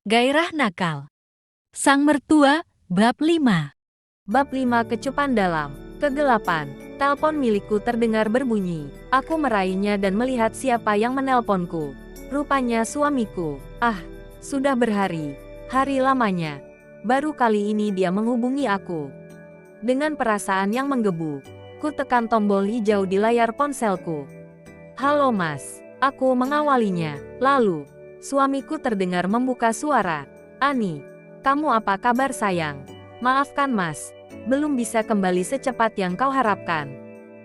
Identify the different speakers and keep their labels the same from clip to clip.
Speaker 1: Gairah nakal. Sang mertua, bab 5.
Speaker 2: Bab 5 Kecupan dalam kegelapan. Telepon milikku terdengar berbunyi. Aku meraihnya dan melihat siapa yang menelponku. Rupanya suamiku. Sudah berhari-hari lamanya. Baru kali ini dia menghubungi aku. Dengan perasaan yang menggebu, ku tekan tombol hijau di layar ponselku. "Halo Mas," aku mengawalinya. Lalu, suamiku terdengar membuka suara. "Ani, kamu apa kabar sayang? Maafkan Mas, belum bisa kembali secepat yang kau harapkan."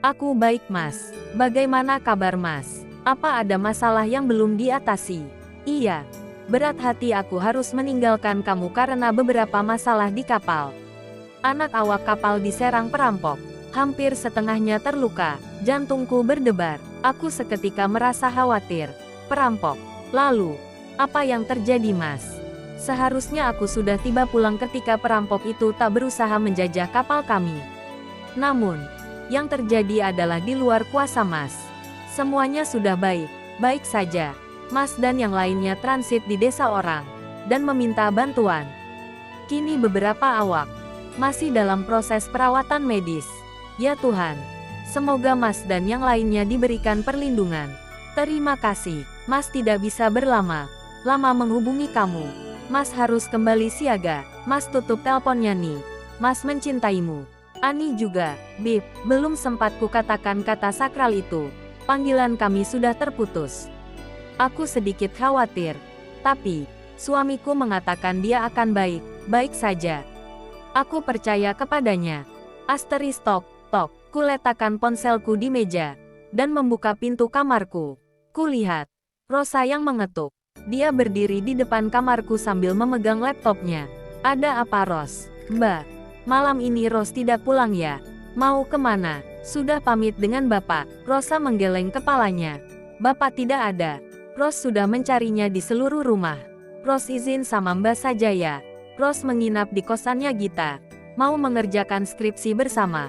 Speaker 2: "Aku baik Mas, bagaimana kabar Mas? Apa ada masalah yang belum diatasi?" "Iya, berat hati aku harus meninggalkan kamu karena beberapa masalah di kapal. Anak awak kapal diserang perampok. Hampir setengahnya terluka, jantungku berdebar. Aku seketika merasa khawatir. Perampok. Lalu, apa yang terjadi Mas? Seharusnya aku sudah tiba pulang ketika perampok itu tak berusaha menjajah kapal kami. Namun, yang terjadi adalah di luar kuasa Mas. Semuanya sudah baik saja. Mas dan yang lainnya transit di desa orang, dan meminta bantuan. Kini beberapa awak masih dalam proses perawatan medis. Ya Tuhan, semoga Mas dan yang lainnya diberikan perlindungan. Terima kasih. Mas tidak bisa berlama-lama menghubungi kamu. Mas harus kembali siaga. Mas tutup teleponnya nih. Mas mencintaimu. Ani juga. Bib, belum sempat kukatakan kata sakral itu. Panggilan kami sudah terputus. Aku sedikit khawatir. Tapi, suamiku mengatakan dia akan baik saja. Aku percaya kepadanya. Tok. Kuletakkan ponselku di meja, dan membuka pintu kamarku. Kulihat Rosa yang mengetuk. Dia berdiri di depan kamarku sambil memegang laptopnya. "Ada apa Ros?" "Mbak, malam ini Ros tidak pulang ya? Mau kemana?" "Sudah pamit dengan Bapak." Rosa menggeleng kepalanya. "Bapak tidak ada. Ros sudah mencarinya di seluruh rumah." "Ros izin sama Mbak saja ya." "Ros menginap di kosannya Gita. Mau mengerjakan skripsi bersama."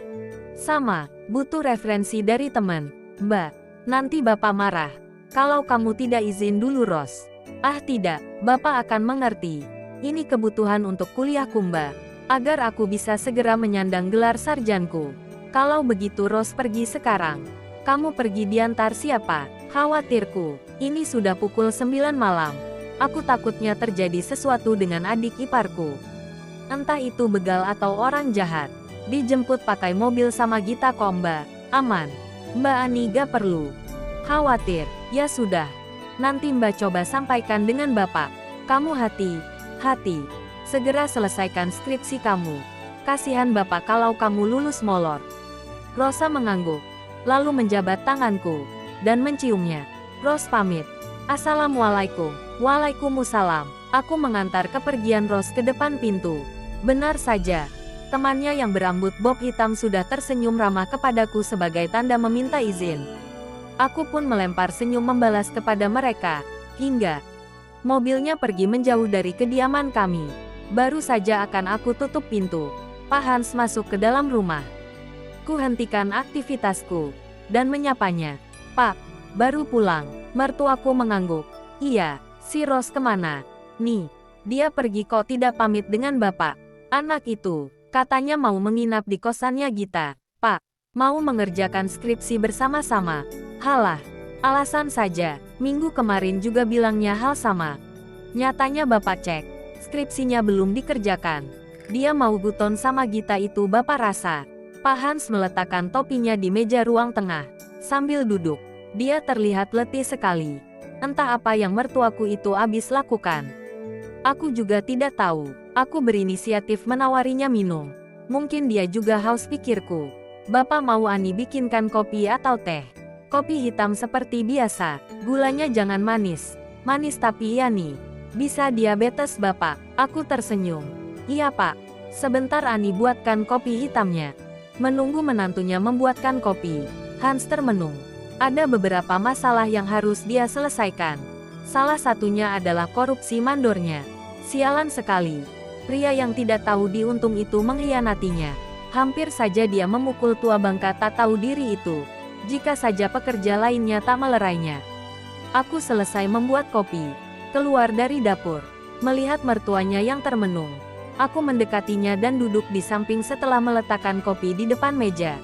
Speaker 2: "Sama, butuh referensi dari teman." "Mbak, nanti Bapak marah kalau kamu tidak izin dulu Ros." Tidak, Bapak akan mengerti. Ini kebutuhan untuk kuliahku Mbak, agar aku bisa segera menyandang gelar sarjanku." "Kalau begitu Ros pergi sekarang." "Kamu pergi diantar siapa?" "Khawatirku, ini sudah pukul 9 malam. Aku takutnya terjadi sesuatu dengan adik iparku. Entah itu begal atau orang jahat. Dijemput pakai mobil sama Gita kok Mbak. Aman." "Mbak Ani gak perlu khawatir." "Ya sudah. Nanti Mbak coba sampaikan dengan Bapak. Kamu hati-hati. Segera selesaikan skripsi kamu. Kasihan Bapak kalau kamu lulus molor." Rosa mengangguk, lalu menjabat tanganku, dan menciumnya. Ros pamit. "Assalamualaikum." "Waalaikumsalam." Aku mengantar kepergian Ros ke depan pintu. Benar saja. Temannya yang berambut bob hitam sudah tersenyum ramah kepadaku sebagai tanda meminta izin. Aku pun melempar senyum membalas kepada mereka, hingga mobilnya pergi menjauh dari kediaman kami. Baru saja akan aku tutup pintu, Pak Hans masuk ke dalam rumah. Ku hentikan aktivitasku, dan menyapanya. "Pak, baru pulang." Mertuaku mengangguk. "Iya, si Ros kemana?" "Nih, dia pergi kok tidak pamit dengan Bapak." "Anak itu, katanya mau menginap di kosannya Gita." "Pak, mau mengerjakan skripsi bersama-sama." "Halah, alasan saja. Minggu kemarin juga bilangnya hal sama. Nyatanya Bapak cek, skripsinya belum dikerjakan. Dia mau guton sama Gita itu Bapak rasa." Pak Hans meletakkan topinya di meja ruang tengah, sambil duduk. Dia terlihat letih sekali. Entah apa yang mertuaku itu habis lakukan. Aku juga tidak tahu. Aku berinisiatif menawarinya minum. Mungkin dia juga haus, pikirku. "Bapak mau Ani bikinkan kopi atau teh?" "Kopi hitam seperti biasa. Gulanya jangan manis. Manis tapi Ani. Bisa diabetes Bapak." Aku tersenyum. "Iya Pak. Sebentar Ani buatkan kopi hitamnya." Menunggu menantunya membuatkan kopi, Hans termenung. Ada beberapa masalah yang harus dia selesaikan. Salah satunya adalah korupsi mandornya. Sialan sekali. Pria yang tidak tahu diuntung itu mengkhianatinya. Hampir saja dia memukul tua bangka tak tahu diri itu. Jika saja pekerja lainnya tak melerainya. Aku selesai membuat kopi, keluar dari dapur. Melihat mertuanya yang termenung, aku mendekatinya dan duduk di samping setelah meletakkan kopi di depan meja.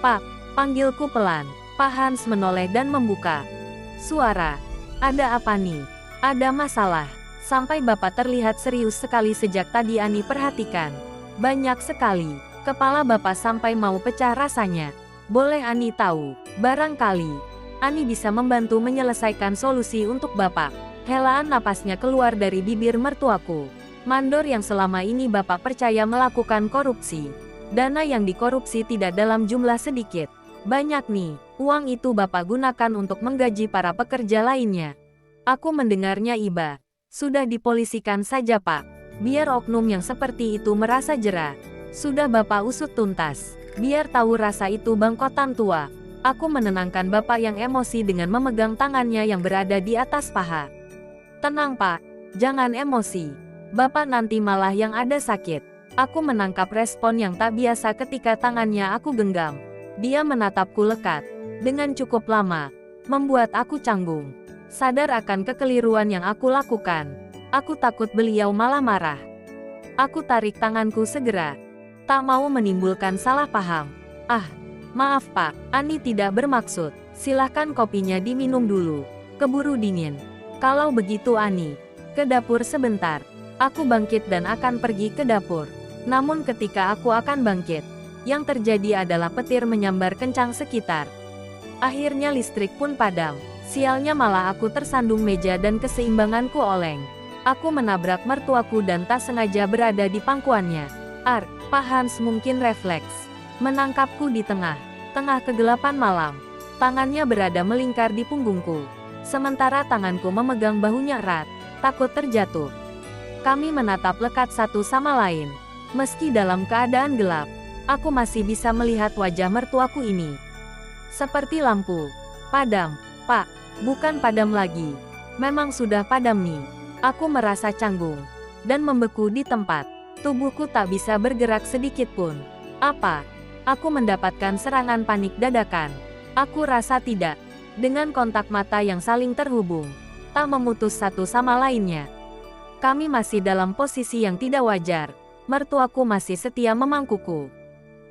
Speaker 2: "Pak," panggilku pelan. Pak Hans menoleh dan membuka suara. "Ada apa nih? Ada masalah?" Sampai Bapak terlihat serius sekali sejak tadi Ani perhatikan. Banyak sekali. Kepala Bapak sampai mau pecah rasanya. Boleh Ani tahu, barangkali Ani bisa membantu menyelesaikan solusi untuk Bapak. Helaan napasnya keluar dari bibir mertuaku. Mandor yang selama ini Bapak percaya melakukan korupsi. Dana yang dikorupsi tidak dalam jumlah sedikit. Banyak nih, uang itu Bapak gunakan untuk menggaji para pekerja lainnya. Aku mendengarnya iba. Sudah dipolisikan saja Pak. Biar oknum yang seperti itu merasa jera. Sudah Bapak usut tuntas. Biar tahu rasa itu bangkotan tua. Aku menenangkan Bapak yang emosi dengan memegang tangannya yang berada di atas paha. "Tenang Pak, jangan emosi. Bapak nanti malah yang ada sakit." Aku menangkap respon yang tak biasa ketika tangannya aku genggam. Dia menatapku lekat, dengan cukup lama, membuat aku canggung. Sadar akan kekeliruan yang aku lakukan, aku takut beliau malah marah. Aku tarik tanganku segera, tak mau menimbulkan salah paham. "Ah, maaf Pak, Ani tidak bermaksud. Silahkan kopinya diminum dulu. Keburu dingin." "Kalau begitu Ani, ke dapur sebentar." Aku bangkit dan akan pergi ke dapur. Namun ketika aku akan bangkit, yang terjadi adalah petir menyambar kencang sekitar. Akhirnya listrik pun padam. Sialnya malah aku tersandung meja dan keseimbanganku oleng. Aku menabrak mertuaku dan tak sengaja berada di pangkuannya. Pak Hans mungkin refleks menangkapku di tengah kegelapan malam. Tangannya berada melingkar di punggungku. Sementara tanganku memegang bahunya erat, takut terjatuh. Kami menatap lekat satu sama lain. Meski dalam keadaan gelap, aku masih bisa melihat wajah mertuaku ini. Seperti lampu. "Padam, Pak." "Bukan padam lagi. Memang sudah padam nih." Aku merasa canggung dan membeku di tempat. Tubuhku tak bisa bergerak sedikit pun. Apa? Aku mendapatkan serangan panik dadakan. Aku rasa tidak. Dengan kontak mata yang saling terhubung, tak memutus satu sama lainnya. Kami masih dalam posisi yang tidak wajar. Mertuaku masih setia memangkuku.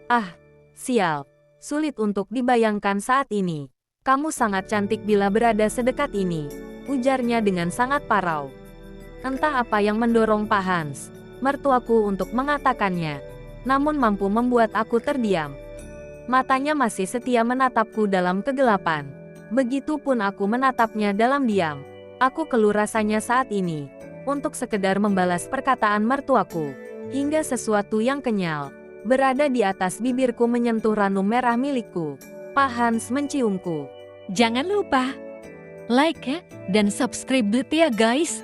Speaker 2: "Ah, sial. Sulit untuk dibayangkan saat ini. Kamu sangat cantik bila berada sedekat ini," ujarnya dengan sangat parau. Entah apa yang mendorong Pak Hans, mertuaku untuk mengatakannya, namun mampu membuat aku terdiam. Matanya masih setia menatapku dalam kegelapan. Begitupun aku menatapnya dalam diam. Aku keluh rasanya saat ini, untuk sekedar membalas perkataan mertuaku, hingga sesuatu yang kenyal berada di atas bibirku menyentuh ranum merah milikku. Pak Hans menciumku.
Speaker 1: Jangan lupa like ya, dan subscribe ya guys.